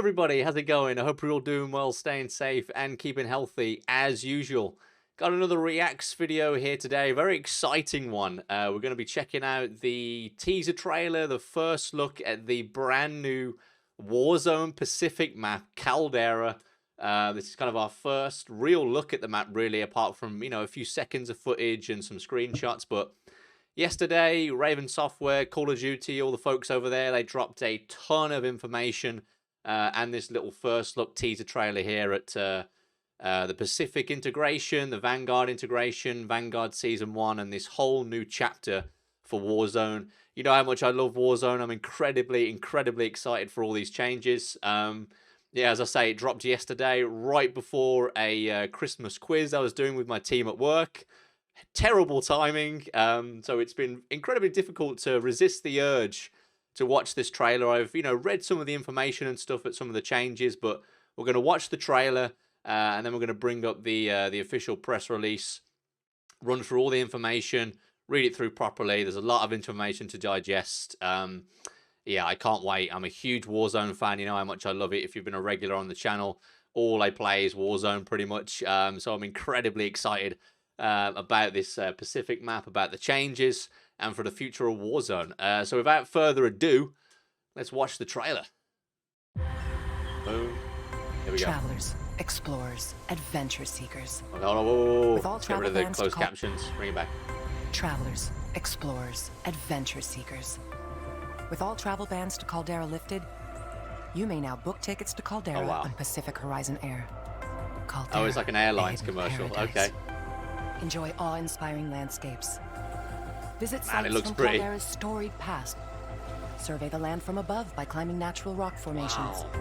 everybody, how's it going? I hope you're all doing well, staying safe and keeping healthy as usual. Got another reacts video here today, very exciting one. We're going to be checking out the teaser trailer, the first look at the brand new Warzone Pacific map, Caldera. This is kind of our first real look at the map, really, apart from, a few seconds of footage and some screenshots. But yesterday, Raven Software, Call of Duty, all the folks over there, they dropped a ton of information and this little first look teaser trailer here at the Pacific integration, the Vanguard integration, Vanguard Season 1, and this whole new chapter for Warzone. You know how much I love Warzone. I'm incredibly excited for all these changes. Yeah, as I say, it dropped yesterday right before a Christmas quiz I was doing with my team at work. Terrible timing. So it's been incredibly difficult to resist the urge to watch this trailer. I've, read some of the information and stuff at some of the changes, but we're going to watch the trailer and then we're going to bring up the official press release, run through all the information, read it through properly. There's a lot of information to digest. Yeah, I can't wait. I'm a huge Warzone fan. You know how much I love it. If you've been a regular on the channel, all I play is Warzone pretty much. So I'm incredibly excited about this Pacific map, about the changes, and for the future of Warzone. So without further ado, let's watch the trailer. Boom. Here we go. Travelers, explorers, adventure seekers. Whoa. With all Get rid of the closed captions. Bring it back. Travelers, explorers, adventure seekers. With all travel bans to Caldera lifted, you may now book tickets to Caldera on Pacific Horizon Air. Caldera, it's like an airlines commercial. Paradise. Okay. Enjoy awe-inspiring landscapes. Visit Man, it sites looks from pretty. Caldera's storied past. Survey the land from above by climbing natural rock formations. Wow.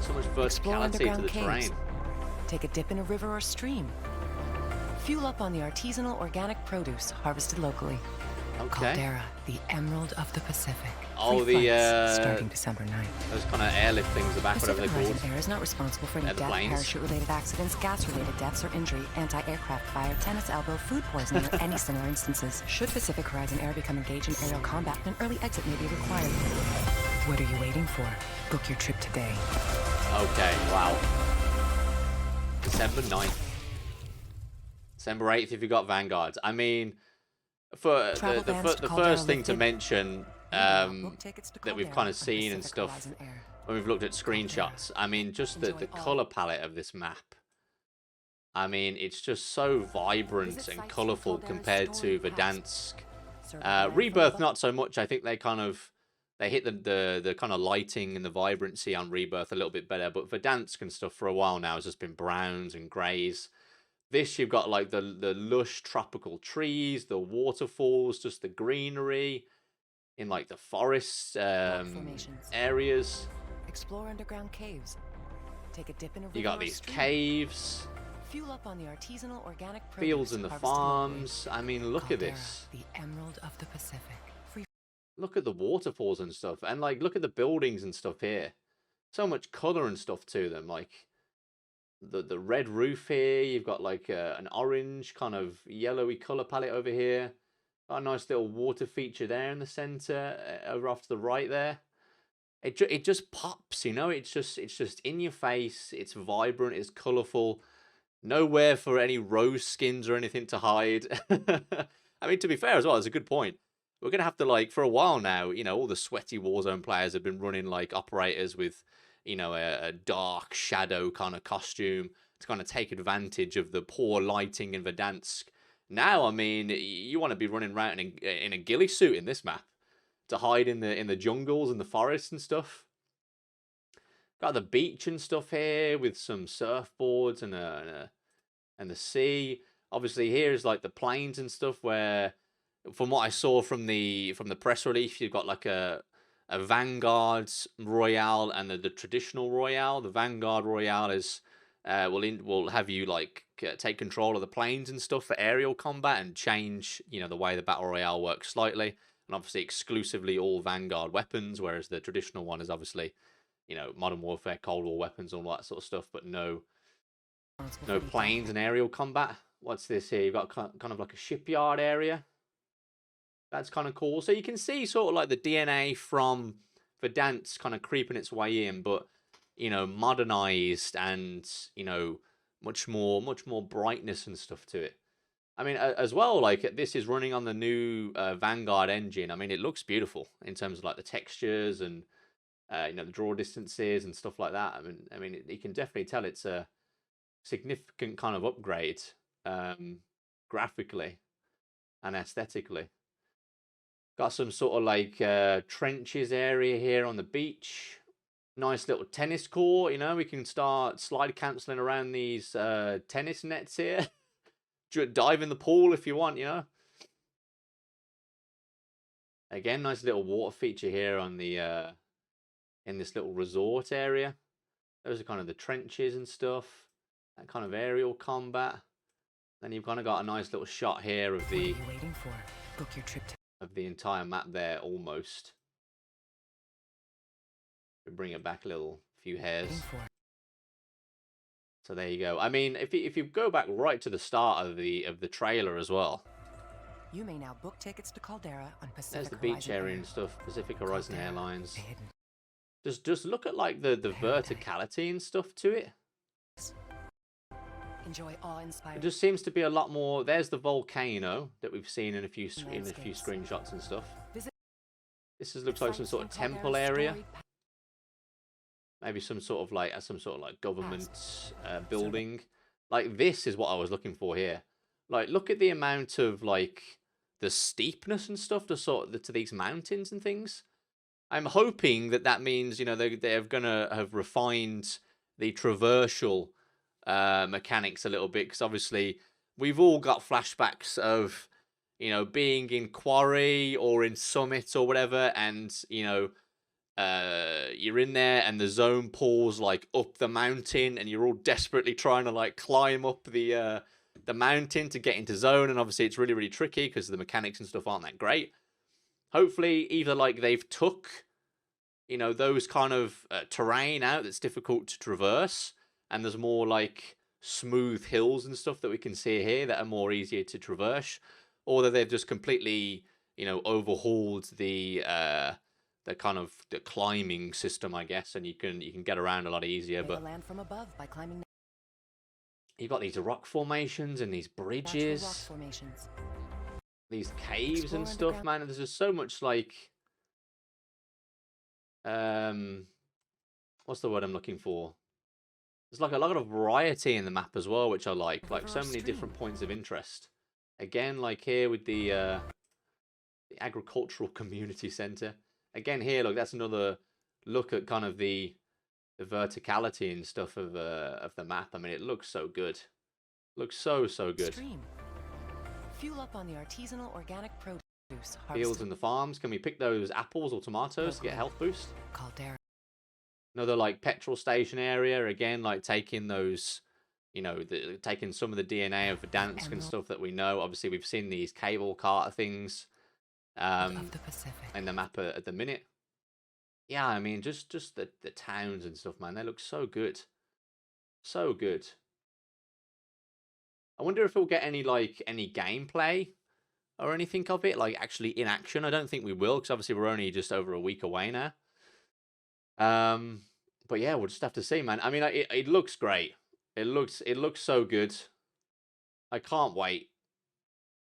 So much Explore verticality to underground the caves. terrain. Take a dip in a river or stream. Fuel up on the artisanal organic produce harvested locally. Okay. Caldera, the Emerald of the Pacific. Oh, Free flights starting December 9th. those kind of airlift things are back, whatever Pacific they're Horizon called. Air is not responsible for any They're the death, planes. parachute-related accidents, gas-related deaths or injury, anti-aircraft fire, tennis elbow, food poisoning, or any similar instances. Should Pacific Horizon Air become engaged in aerial combat, an early exit may be required. What are you waiting for? Book your trip today. Okay, wow. December 9th. December 8th if you got Vanguard. I mean, for the first thing to mention that we've kind of seen and stuff when we've looked at screenshots, I mean, just the color palette of this map. I mean, it's just so vibrant and colorful compared to Verdansk. Rebirth, not so much. I think they hit the kind of lighting and the vibrancy on Rebirth a little bit better, but Verdansk and stuff for a while now has just been browns and grays. This, you've got like the lush tropical trees, the waterfalls, just the greenery in like the forest areas. Explore underground caves. Take a dip in a river. You got these caves, Fuel up on the artisanal organic fields and the farms. I mean, look at this. The Emerald of the Pacific. Look at the waterfalls and stuff, and like look at the buildings and stuff here. So much color and stuff to them, like the red roof here. You've got like an orange kind of yellowy color palette over here. Got a nice little water feature there in the center, over off to the right there. It just pops, It's just in your face. It's vibrant. It's colorful. Nowhere for any rose skins or anything to hide. I mean, to be fair as well, it's a good point. We're going to have to, like, for a while now, all the sweaty Warzone players have been running, like, operators with, a dark shadow kind of costume to kind of take advantage of the poor lighting in Verdansk. Now, I mean, you want to be running around in a ghillie suit in this map to hide in the jungles and the forests and stuff. Got the beach and stuff here with some surfboards and the sea. Obviously, here's, like, the plains and stuff where, from what I saw from the press release, you've got like a Vanguard Royale and the traditional Royale. The Vanguard Royale is will have you like take control of the planes and stuff for aerial combat and change the way the Battle Royale works slightly, and obviously exclusively all Vanguard weapons, whereas the traditional one is obviously Modern Warfare, Cold War weapons, all that sort of stuff, but no planes and aerial combat. What's this here? You've got kind of like a shipyard area. That's kind of cool. So you can see sort of like the DNA from Verdansk kind of creeping its way in, but you know, modernized and, you know, much more brightness and stuff to it. I mean, as well, like this is running on the new Vanguard engine. I mean, it looks beautiful in terms of like the textures and you know, the draw distances and stuff like that. I mean, you can definitely tell it's a significant kind of upgrade graphically and aesthetically. Got some sort of like trenches area here on the beach. Nice little tennis court, you know, we can start slide cancelling around these tennis nets here. Dive in the pool if you want, you know. Again, nice little water feature here on the in this little resort area. Those are kind of the trenches and stuff. That kind of aerial combat. Then you've kind of got a nice little shot here of the What are you waiting for? Book your trip to of the entire map there almost. We bring it back a little few hairs. So there you go. I mean, if you go back right to the start of the trailer as well. You may now book tickets to Caldera on Pacific There's the beach Horizon area and stuff. Pacific Horizon Caldera, Airlines. hidden. Just look at like the verticality and stuff to it. Enjoy awe-inspiring. It just seems to be a lot more. There's the volcano that we've seen in a few screenshots and stuff. This looks like some sort of temple area. Maybe some sort of like government building. Like this is what I was looking for here. Like look at the amount of like the steepness and stuff to these mountains and things. I'm hoping that means, you know, they're gonna have refined the traversal mechanics a little bit, because obviously we've all got flashbacks of, you know, being in Quarry or in Summit or whatever, and you know, you're in there and the zone pulls like up the mountain and you're all desperately trying to like climb up the mountain to get into zone, and obviously it's really tricky because the mechanics and stuff aren't that great. Hopefully either like they've took, you know, those kind of terrain out that's difficult to traverse, and there's more like smooth hills and stuff that we can see here that are more easier to traverse, or that they've just completely, you know, overhauled the kind of the climbing system, I guess, and you can get around a lot easier. But land from above by climbing. You've got these rock formations and these bridges, Rock formations. these caves Explore and stuff, man. And there's just so much like what's the word I'm looking for? There's like a lot of variety in the map as well, which I like so many different points of interest. Again, like here with the agricultural community center. Again here, look, that's another look at kind of the verticality and stuff of the map. I mean, it looks so good. Looks so good. Stream. Fuel up on the artisanal organic produce. Fields and the farms. Can we pick those apples or tomatoes to get a health boost? Caldera. Another like petrol station area. Again, like taking those, you know, taking some of the DNA of Verdansk and stuff that we know. Obviously, we've seen these cable car things Of the Pacific. in the map at the minute. Yeah, I mean, just the towns and stuff, man. They look so good. So good. I wonder if we'll get any gameplay or anything of it, like actually in action. I don't think we will, because obviously we're only just over a week away now. But yeah, we'll just have to see, man. I mean, it looks great. It looks so good. I can't wait.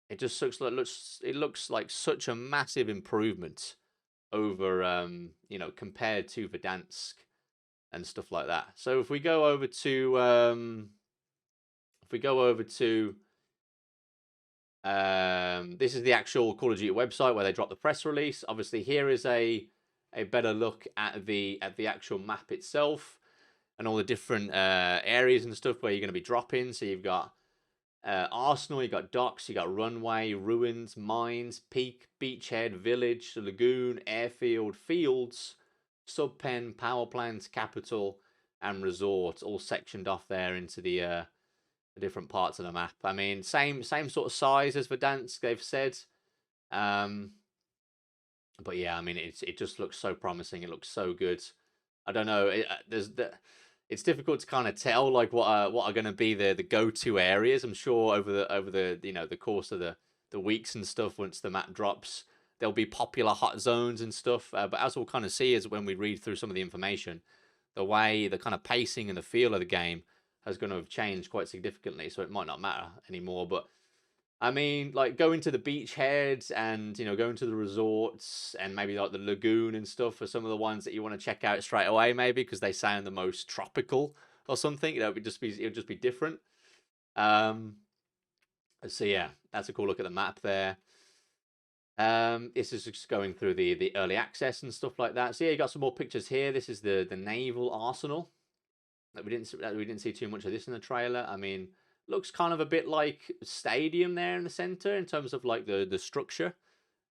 It just looks like such a massive improvement over you know, compared to Verdansk and stuff like that. So if we go over to this is the actual Call of Duty website where they drop the press release. Obviously, here is a better look at the actual map itself and all the different areas and stuff where you're going to be dropping. So you've got Arsenal, you've got docks, you've got runway, ruins, mines, peak, beachhead, village, lagoon, airfield, fields, subpen, power plants, capital, and resort, all sectioned off there into the different parts of the map. I mean, same sort of size as Verdansk, they've said. But yeah, I mean, it just looks so promising. It looks so good. I don't know. It's difficult to kind of tell like what are going to be the go-to areas. I'm sure over the you know, the course of the weeks and stuff, once the map drops, there'll be popular hot zones and stuff. But as we'll kind of see as when we read through some of the information, the kind of pacing and the feel of the game has going to have changed quite significantly, so it might not matter anymore. But I mean, like going to the beachheads and, you know, going to the resorts and maybe like the lagoon and stuff are some of the ones that you want to check out straight away, maybe because they sound the most tropical or something. You know, it would just be different. So yeah, that's a cool look at the map there. This is just going through the early access and stuff like that. So yeah, you got some more pictures here. This is the naval arsenal. We didn't see too much of this in the trailer. I mean, looks kind of a bit like stadium there in the center in terms of like the structure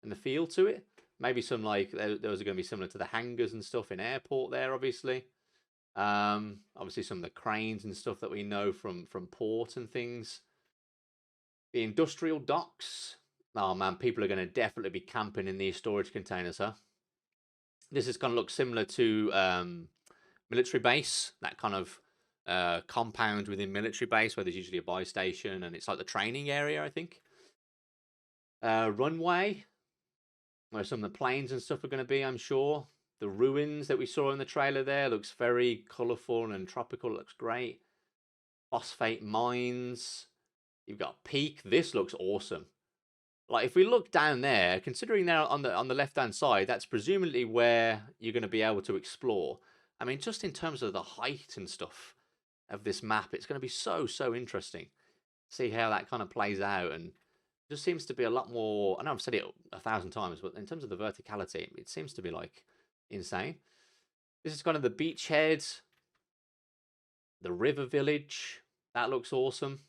and the feel to it. Maybe some like those are going to be similar to the hangars and stuff in airport there, obviously. Obviously some of the cranes and stuff that we know from port and things. The industrial docks. Oh man, people are going to definitely be camping in these storage containers, huh? This is going to look similar to military base, that kind of compound within military base where there's usually a buy station and it's like the training area, I think. Runway, where some of the planes and stuff are going to be, I'm sure. The ruins that we saw in the trailer there looks very colourful and tropical. It looks great. Phosphate mines. You've got Peak. This looks awesome. Like if we look down there, considering now on the left hand side, that's presumably where you're going to be able to explore. I mean, just in terms of the height and stuff of this map, it's going to be so interesting. See how that kind of plays out, and it just seems to be a lot more. I know I've said it 1,000 times, but in terms of the verticality, it seems to be like insane. This is kind of the beachhead, the river village. That looks awesome.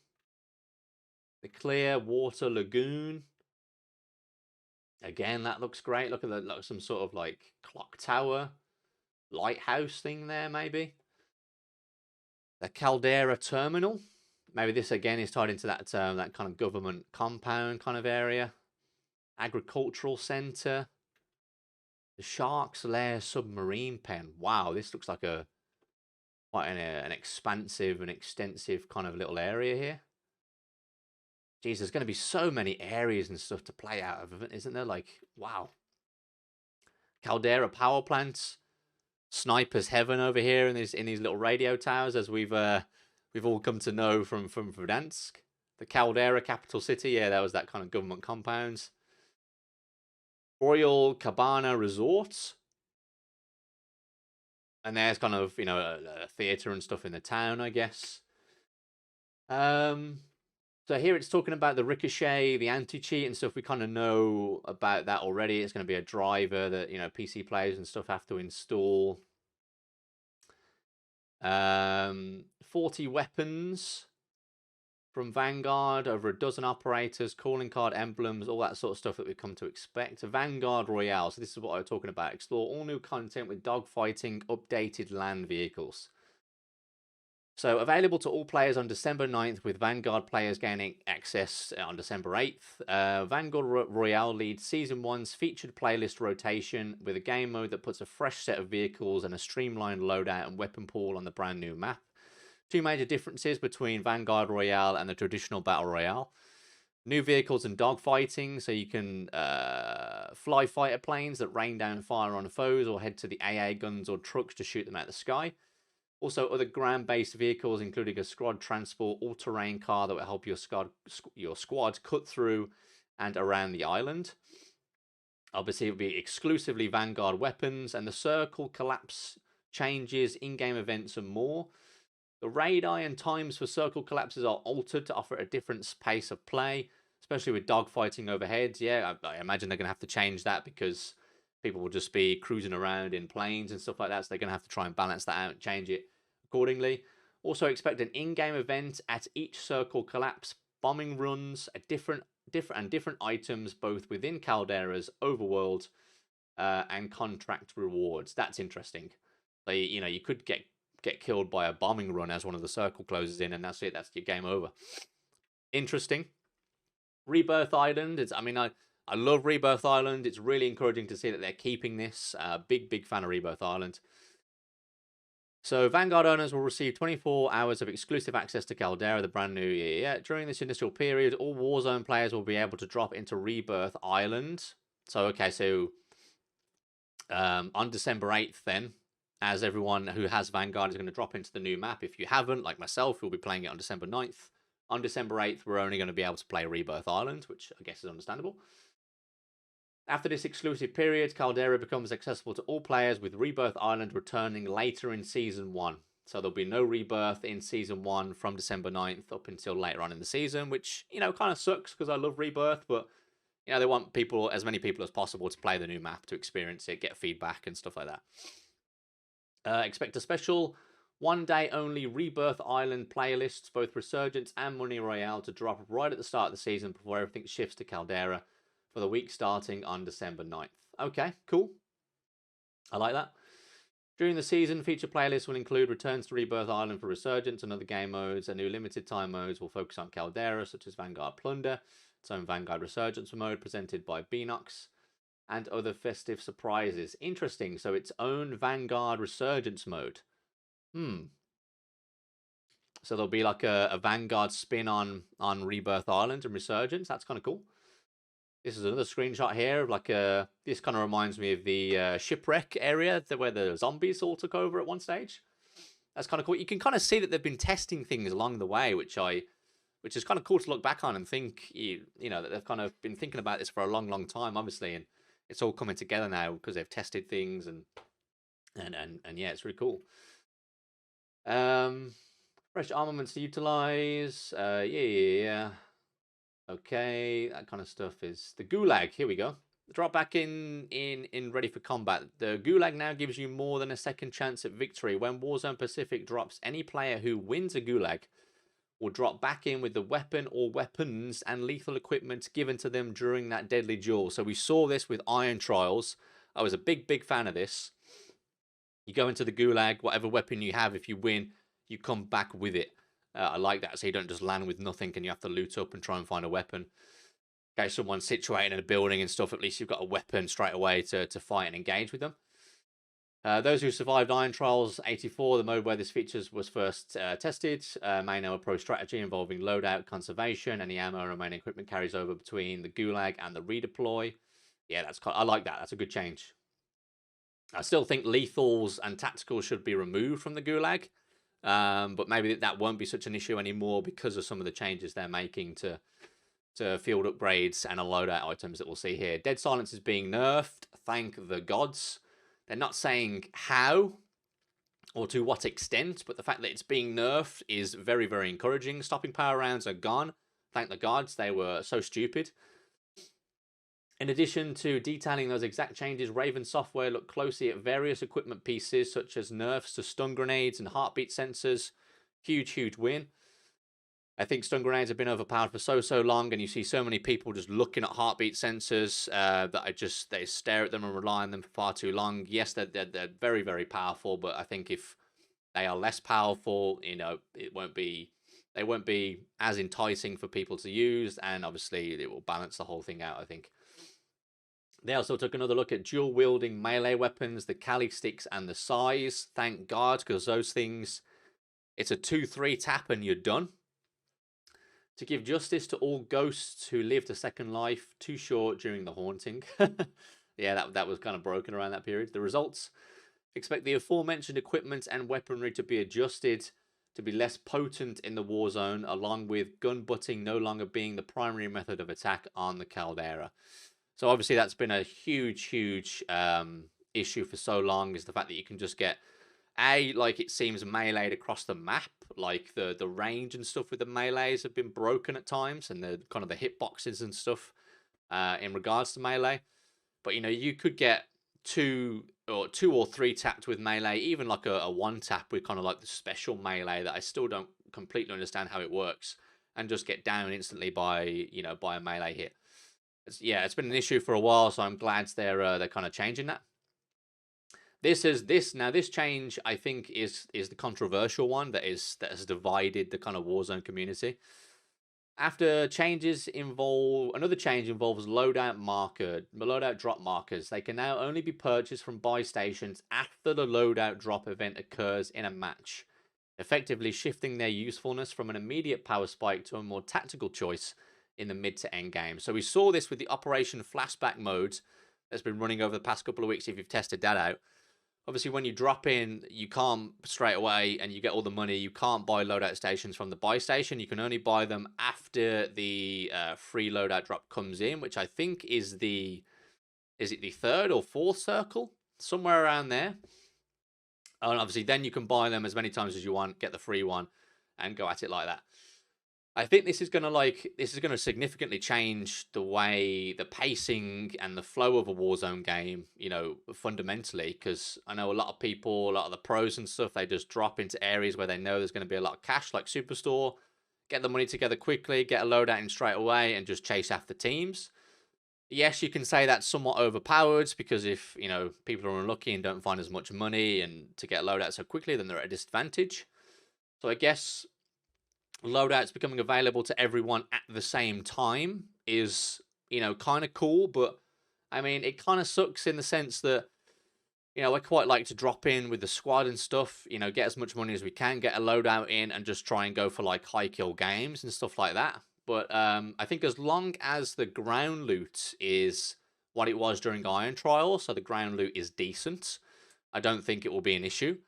The clear water lagoon. Again, that looks great. Look at the some sort of like clock tower, lighthouse thing there, maybe. The Caldera terminal. Maybe this again is tied into that that kind of government compound kind of area. Agricultural center. The Shark's Lair submarine pen. Wow, this looks like quite an expansive and extensive kind of little area here. Geez, there's going to be so many areas and stuff to play out of, isn't there? Like, wow. Caldera power plants, sniper's heaven over here in these little radio towers, as we've all come to know from Verdansk. The Caldera capital city, yeah, that was that kind of government compounds. Royal Cabana Resorts. And there's kind of, you know, a theatre and stuff in the town, I guess. So here it's talking about the Ricochet, the anti-cheat and stuff. We kind of know about that already. It's going to be a driver that, you know, PC players and stuff have to install. 40 weapons from Vanguard, over a dozen operators, calling card emblems, all that sort of stuff that we've come to expect. A Vanguard Royale. So this is what I was talking about. Explore all new content with dogfighting, updated land vehicles. So available to all players on December 9th, with Vanguard players gaining access on December 8th. Vanguard Royale leads Season 1's featured playlist rotation with a game mode that puts a fresh set of vehicles and a streamlined loadout and weapon pool on the brand new map. Two major differences between Vanguard Royale and the traditional Battle Royale. New vehicles and dogfighting, so you can fly fighter planes that rain down fire on foes or head to the AA guns or trucks to shoot them out of the sky. Also, other ground-based vehicles, including a squad transport all-terrain car that will help your squad cut through and around the island. Obviously, it will be exclusively Vanguard weapons, and the circle collapse changes, in-game events, and more. The radii and times for circle collapses are altered to offer a different pace of play, especially with dogfighting overhead. Yeah, I imagine they're going to have to change that because people will just be cruising around in planes and stuff like that, so they're going to have to try and balance that out and change it accordingly. Also expect an in-game event at each circle collapse, bombing runs, different items both within Caldera's overworld and contract rewards. That's interesting. So, you know, you could get killed by a bombing run as one of the circle closes in, and that's it. That's your game over. Interesting. Rebirth Island. I love Rebirth Island. It's really encouraging to see that they're keeping this. Big fan of Rebirth Island. So Vanguard owners will receive 24 hours of exclusive access to Caldera, the brand new year. Yeah, during this initial period, all Warzone players will be able to drop into Rebirth Island. So, okay, so on December 8th then, as everyone who has Vanguard is going to drop into the new map. If you haven't, like myself, we'll be playing it on December 9th. On December 8th, we're only going to be able to play Rebirth Island, which I guess is understandable. After this exclusive period, Caldera becomes accessible to all players, with Rebirth Island returning later in Season 1. So there'll be no Rebirth in Season 1 from December 9th up until later on in the season, which, you know, kind of sucks because I love Rebirth, but, you know, they want people, as many people as possible, to play the new map, to experience it, get feedback and stuff like that. Expect a special one-day only Rebirth Island playlists, both Resurgence and Money Royale, to drop right at the start of the season before everything shifts to Caldera for the week starting on December 9th. Okay, cool. I like that. During the season, feature playlists will include returns to Rebirth Island for Resurgence and other game modes, and new limited time modes will focus on Caldera, such as Vanguard Plunder, its own Vanguard Resurgence mode presented by Beanox, and other festive surprises. Interesting, so its own Vanguard Resurgence mode. So there'll be like a Vanguard spin on Rebirth Island and Resurgence. That's kind of cool. This is another screenshot here of like a. This kind of reminds me of the shipwreck area where the zombies all took over at one stage. That's kind of cool. You can kind of see that they've been testing things along the way, which is kind of cool to look back on and think you know that they've kind of been thinking about this for a long time, obviously, and it's all coming together now because they've tested things and yeah, it's really cool. Fresh armaments to utilize. Yeah. Okay, that kind of stuff is the Gulag. Here we go. Drop back in ready for combat. The Gulag now gives you more than a second chance at victory. When Warzone Pacific drops, any player who wins a Gulag will drop back in with the weapon or weapons and lethal equipment given to them during that deadly duel. So we saw this with Iron Trials. I was a big fan of this. You go into the Gulag, whatever weapon you have, if you win, you come back with it. I like that, so you don't just land with nothing and you have to loot up and try and find a weapon. In case someone's situated in a building and stuff, at least you've got a weapon straight away to fight and engage with them. Those who survived Iron Trials 84, the mode where this feature was first tested, may know a pro strategy involving loadout conservation. Any ammo and remaining equipment carries over between the Gulag and the redeploy. Yeah, I like that. That's a good change. I still think lethals and tacticals should be removed from the Gulag. But maybe that won't be such an issue anymore because of some of the changes they're making to field upgrades and a loadout items that we'll see here. Dead Silence is being nerfed. Thank the gods. They're not saying how or to what extent, but the fact that it's being nerfed is very encouraging. Stopping power rounds are gone. Thank the gods. They were so stupid. In addition to detailing those exact changes, Raven Software looked closely at various equipment pieces, such as nerfs to stun grenades and heartbeat sensors. Huge win. I think stun grenades have been overpowered for so long, and you see so many people just looking at heartbeat sensors that they stare at them and rely on them for far too long. Yes, they're very powerful, but I think if they are less powerful, you know, they won't be as enticing for people to use, and obviously it will balance the whole thing out, I think. They also took another look at dual-wielding melee weapons, the Kali sticks and the size. Thank God, because those things, it's a 2-3 tap and you're done. To give justice to all ghosts who lived a second life too short during the haunting. Yeah, that was kind of broken around that period. The results: expect the aforementioned equipment and weaponry to be adjusted to be less potent in the Warzone, along with gun butting no longer being the primary method of attack on the Caldera. So obviously that's been a huge issue for so long, is the fact that you can just get like it seems meleeed across the map. Like the range and stuff with the melees have been broken at times, and the kind of the hitboxes and stuff in regards to melee. But you know, you could get two or three tapped with melee, even like a one tap with kind of like the special melee that I still don't completely understand how it works, and just get down instantly by a melee hit. It's been an issue for a while, so I'm glad they're kind of changing that. This change, I think, is the controversial one that has divided the kind of Warzone community. Another change involves loadout drop markers. They can now only be purchased from buy stations after the loadout drop event occurs in a match, effectively shifting their usefulness from an immediate power spike to a more tactical choice in the mid to end game. So we saw this with the Operation Flashback mode that's been running over the past couple of weeks, if you've tested that out. Obviously, when you drop in, you can't straight away, and you get all the money. You can't buy loadout stations from the buy station. You can only buy them after the free loadout drop comes in, which I think is it the 3rd or 4th circle, somewhere around there. And obviously, then you can buy them as many times as you want, get the free one, and go at it like that. I think this is gonna significantly change the way the pacing and the flow of a Warzone game, you know, fundamentally. Because I know a lot of people, a lot of the pros and stuff, they just drop into areas where they know there's going to be a lot of cash, like Superstore, get the money together quickly, get a loadout in straight away, and just chase after teams. Yes, you can say that's somewhat overpowered because if, you know, people are unlucky and don't find as much money and to get loadout so quickly, then they're at a disadvantage. So I guess loadouts becoming available to everyone at the same time is, you know, kind of cool, but I mean, it kind of sucks in the sense that, you know, I quite like to drop in with the squad and stuff, you know, get as much money as we can, get a loadout in, and just try and go for like high kill games and stuff like that. But I think as long as the ground loot is what it was during Iron Trial, so the ground loot is decent, I don't think it will be an issue.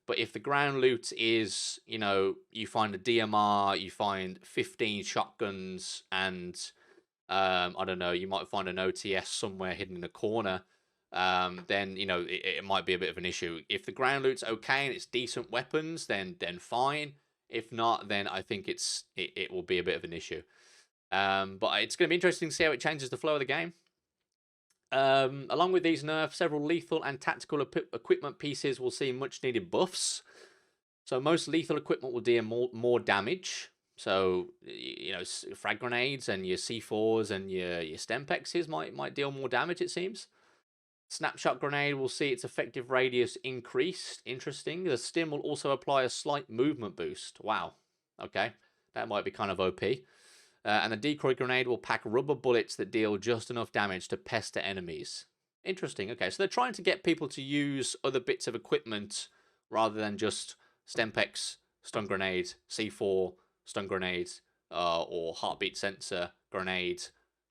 But if the ground loot is, you know, you find a DMR, you find 15 shotguns, and I don't know, you might find an OTS somewhere hidden in a corner, then, you know, it might be a bit of an issue. If the ground loot's okay and it's decent weapons, then fine. If not, then I think it will be a bit of an issue. But it's going to be interesting to see how it changes the flow of the game. Along with these nerfs, several lethal and tactical equipment pieces will see much needed buffs. So most lethal equipment will deal more damage. So, you know, frag grenades and your C4s and your Stempexes might deal more damage, it seems. Snapshot grenade will see its effective radius increased. Interesting. The stim will also apply a slight movement boost. Wow. Okay. That might be kind of OP. And the decoy grenade will pack rubber bullets that deal just enough damage to pester enemies. Interesting. Okay, so they're trying to get people to use other bits of equipment rather than just Stempex, stun grenade, C4, stun grenade, or heartbeat sensor grenade.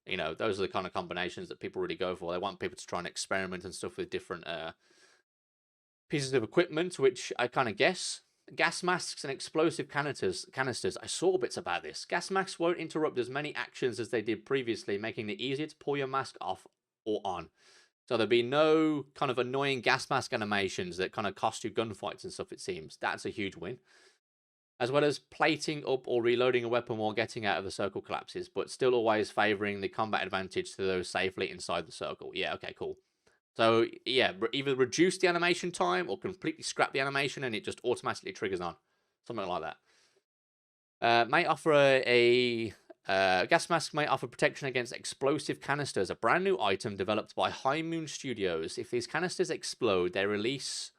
You know, those are the kind of combinations that people really go for. They want people to try and experiment and stuff with different pieces of equipment, which I kind of guess. Gas masks and explosive canisters. I saw bits about this. Gas masks won't interrupt as many actions as they did previously, making it easier to pull your mask off or on. So there'll be no kind of annoying gas mask animations that kind of cost you gunfights and stuff, it seems. That's a huge win. As well as plating up or reloading a weapon while getting out of the circle collapses, but still always favouring the combat advantage to those safely inside the circle. Yeah, okay, cool. So, yeah, either reduce the animation time or completely scrap the animation and it just automatically triggers on. Something like that. May offer a gas mask may offer protection against explosive canisters, a brand new item developed by High Moon Studios. If these canisters explode, they release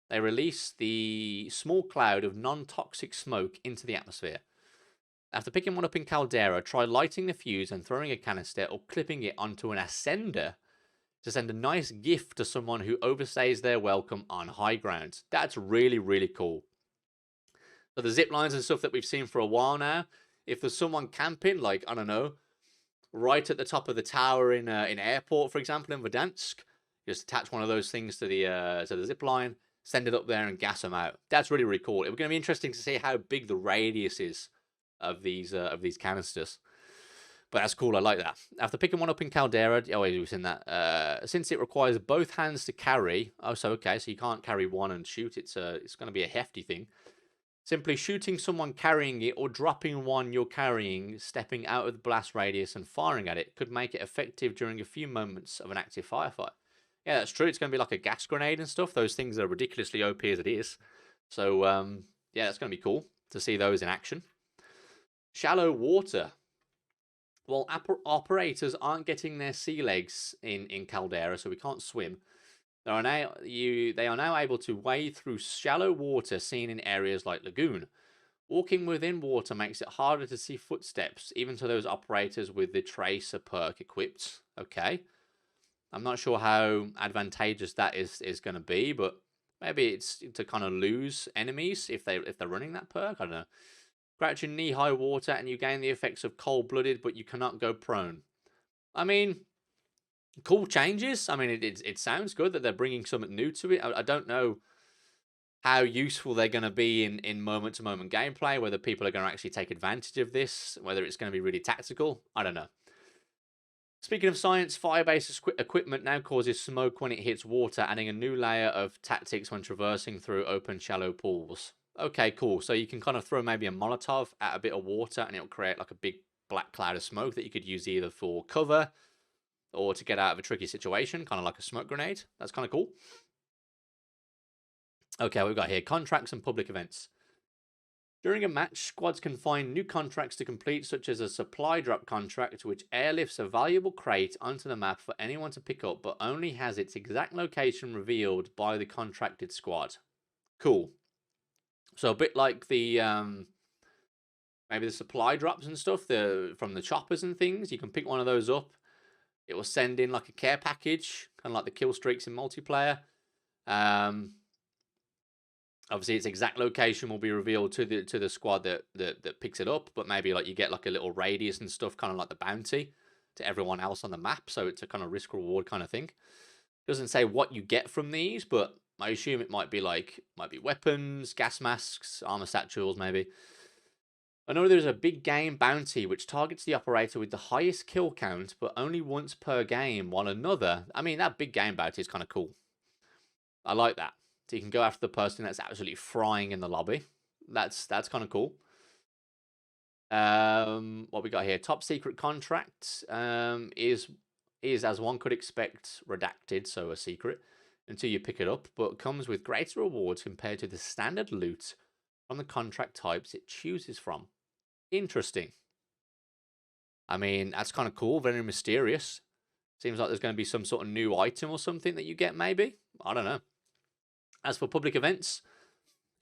the small cloud of non-toxic smoke into the atmosphere. After picking one up in Caldera, try lighting the fuse and throwing a canister or clipping it onto an ascender to send a nice gift to someone who overstays their welcome on high ground. That's really, really cool. So the zip lines and stuff that we've seen for a while now, if there's someone camping, like, I don't know, right at the top of the tower in airport, for example, in Verdansk, just attach one of those things to the zip line, send it up there and gas them out. That's really, really cool. It's going to be interesting to see how big the radius is of these canisters. But that's cool, I like that. After picking one up in Caldera, oh, we've seen that. Since it requires both hands to carry, so you can't carry one and shoot. It's going to be a hefty thing. Simply shooting someone carrying it or dropping one you're carrying, stepping out of the blast radius and firing at it could make it effective during a few moments of an active firefight. Yeah, that's true. It's going to be like a gas grenade and stuff. Those things are ridiculously OP as it is. So, yeah, that's going to be cool to see those in action. Shallow water. Well, operators aren't getting their sea legs in Caldera, so we can't swim. They are now able to wade through shallow water seen in areas like Lagoon. Walking within water makes it harder to see footsteps, even to those operators with the Tracer perk equipped. Okay. I'm not sure how advantageous that is going to be, but maybe it's to kind of lose enemies if they're running that perk. I don't know. Crouch in knee-high water and you gain the effects of cold-blooded, but you cannot go prone. I mean, cool changes. I mean, it sounds good that they're bringing something new to it. I don't know how useful they're going to be in moment-to-moment gameplay, whether people are going to actually take advantage of this, whether it's going to be really tactical. I don't know. Speaking of science, fire-based equipment now causes smoke when it hits water, adding a new layer of tactics when traversing through open, shallow pools. Okay, cool. So you can kind of throw maybe a Molotov at a bit of water, and it'll create like a big black cloud of smoke that you could use either for cover or to get out of a tricky situation, kind of like a smoke grenade. That's kind of cool. Okay, we've got here contracts and public events. During a match, squads can find new contracts to complete, such as a supply drop contract, which airlifts a valuable crate onto the map for anyone to pick up, but only has its exact location revealed by the contracted squad. Cool. So a bit like the maybe the supply drops and stuff from the choppers and things. You can pick one of those up. It will send in like a care package, kind of like the kill streaks in multiplayer. Obviously, its exact location will be revealed to the squad that picks it up, but maybe like you get like a little radius and stuff, kind of like the bounty to everyone else on the map. So it's a kind of risk reward kind of thing. Doesn't say what you get from these, but I assume it might be weapons, gas masks, armor satchels, maybe. I know there's a big game bounty which targets the operator with the highest kill count, but only once per game, while another. I mean, that big game bounty is kind of cool. I like that. So you can go after the person that's absolutely frying in the lobby. That's kind of cool. What we got here? Top secret contract is as one could expect redacted, so a secret until you pick it up, but comes with greater rewards compared to the standard loot from the contract types it chooses from. Interesting. I mean, that's kind of cool. Very mysterious. Seems like there's going to be some sort of new item or something that you get. Maybe, I don't know. As for public events,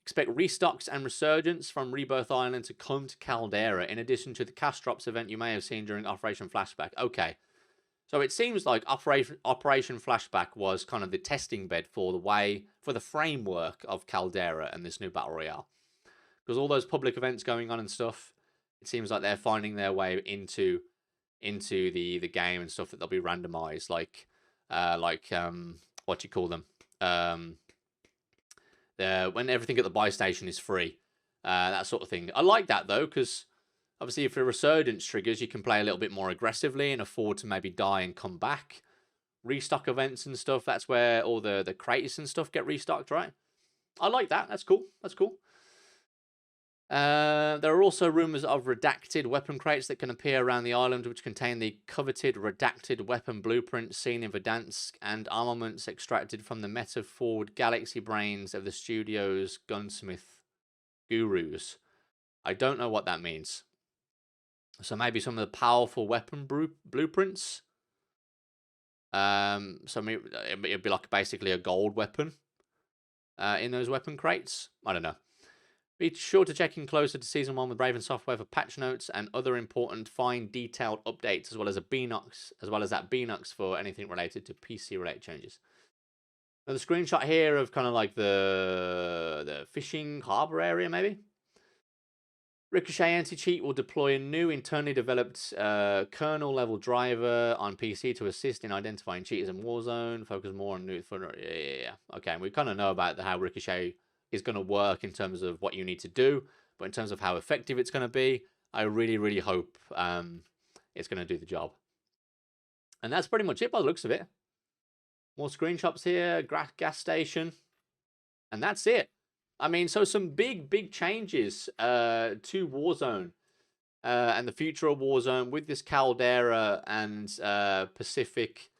expect restocks and resurgence from Rebirth Island to come to Caldera, in addition to the cash drops event you may have seen during Operation Flashback. Okay, so it seems like Operation Flashback was kind of the testing bed for the framework of Caldera and this new Battle Royale. Because all those public events going on and stuff, it seems like they're finding their way into the game and stuff that they'll be randomized, like what do you call them? When everything at the buy station is free, that sort of thing. I like that though, because obviously if a resurgence triggers, you can play a little bit more aggressively and afford to maybe die and come back. Restock events and stuff, that's where all the crates and stuff get restocked, right? I like that. That's cool. That's cool. There are also rumors of redacted weapon crates that can appear around the island, which contain the coveted redacted weapon blueprints seen in Verdansk and armaments extracted from the meta-forward galaxy brains of the studio's gunsmith gurus. I don't know what that means. So maybe some of the powerful weapon blueprints. So maybe it'd be like basically a gold weapon in those weapon crates. I don't know. Be sure to check in closer to Season 1 with Raven Software for patch notes and other important, fine, detailed updates, as well as that BNOX for anything related to PC-related changes. Now, the screenshot here of kind of like the fishing harbor area, maybe. Ricochet AntiCheat will deploy a new internally developed kernel-level driver on PC to assist in identifying cheaters in Warzone. Focus more on new... Yeah. Okay, and we kind of know about how Ricochet is going to work in terms of what you need to do, but in terms of how effective it's going to be, I really, really hope it's going to do the job. And that's pretty much it by the looks of it. More screenshots here, gas station, and that's it. I mean, so some big changes to Warzone and the future of Warzone with this Caldera and Pacific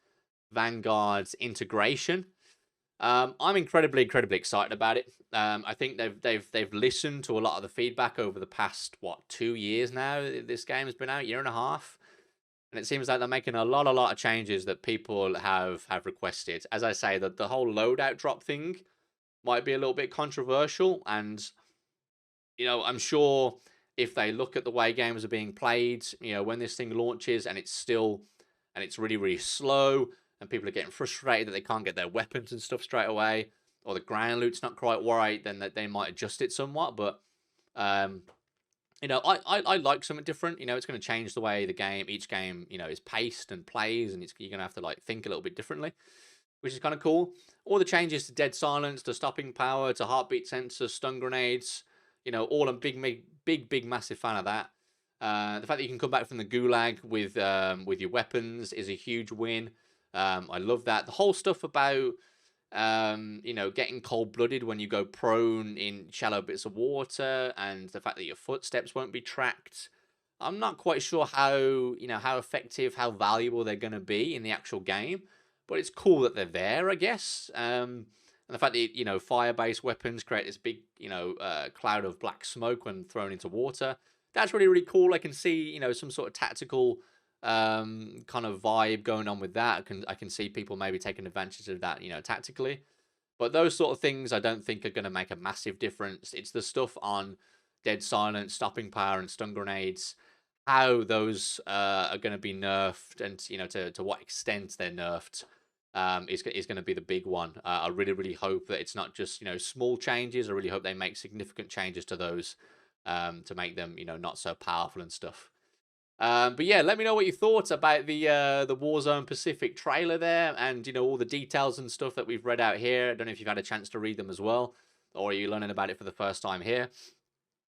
Vanguard's integration. I'm incredibly excited about it. I think they've listened to a lot of the feedback over the past 2 years now. This game has been out, year and a half, and it seems like they're making a lot of changes that people have requested. As I say, that the whole loadout drop thing might be a little bit controversial, and I'm sure if they look at the way games are being played, when this thing launches and it's really slow, and people are getting frustrated that they can't get their weapons and stuff straight away, or the ground loot's not quite right, then they might adjust it somewhat. But You know, I like something different. You know, it's going to change the way each game, you know, is paced and plays, and you're going to have to like think a little bit differently, which is kind of cool. All the changes to dead silence, to stopping power, to heartbeat sensors, stun grenades, you know, all I'm big, massive fan of that. The fact that you can come back from the Gulag with your weapons is a huge win. I love that. The whole stuff about you know, getting cold-blooded when you go prone in shallow bits of water, and the fact that your footsteps won't be tracked. I'm not quite sure how, you know, how effective, how valuable they're going to be in the actual game, but it's cool that they're there, I guess. And the fact that, you know, fire-based weapons create this big, you know, cloud of black smoke when thrown into water. That's really cool. I can see, you know, some sort of tactical kind of vibe going on with that. I can see people maybe taking advantage of that, you know, tactically. But those sort of things I don't think are going to make a massive difference. It's the stuff on dead silence, stopping power, and stun grenades. How those are going to be nerfed, and you know, to what extent they're nerfed, is going to be the big one. I really hope that it's not just, you know, small changes. I really hope they make significant changes to those, to make them, you know, not so powerful and stuff. But yeah, let me know what you thought about the Warzone Pacific trailer there, and you know, all the details and stuff that we've read out here. I don't know if you've had a chance to read them as well, or are you learning about it for the first time here.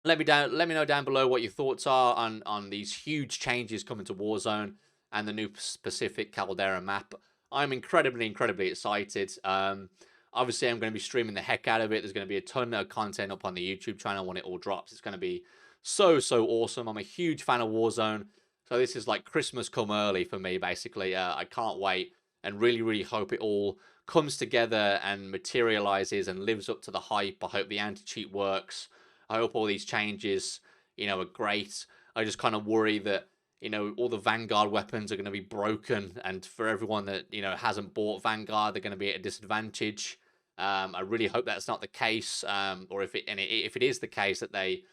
Let me know down below what your thoughts are on these huge changes coming to Warzone and the new Pacific Caldera map. I'm incredibly excited. Obviously, I'm going to be streaming the heck out of it. There's going to be a ton of content up on the YouTube channel when it all drops. It's going to be so awesome. I'm a huge fan of Warzone, so this is like Christmas come early for me, basically. I can't wait, and really hope it all comes together and materializes and lives up to the hype. I hope the anti-cheat works. I hope all these changes, you know, are great. I just kind of worry that, you know, all the Vanguard weapons are going to be broken, and for everyone that, you know, hasn't bought Vanguard, they're going to be at a disadvantage. I really hope that's not the case, or if it is the case, that they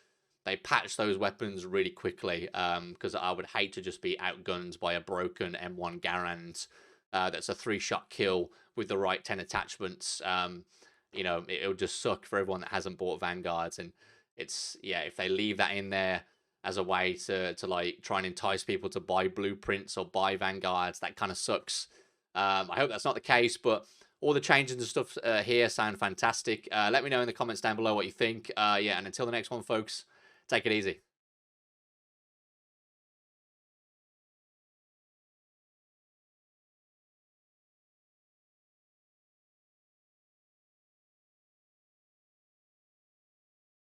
patch those weapons really quickly, because I would hate to just be outgunned by a broken M1 Garand that's a 3-shot kill with the right 10 attachments. You know, it'll just suck for everyone that hasn't bought Vanguards, and it's, yeah, if they leave that in there as a way to like try and entice people to buy blueprints or buy Vanguards, that kind of sucks. I hope that's not the case, but all the changes and stuff here sound fantastic. Let me know in the comments down below what you think. Yeah, and until the next one, folks, take it easy.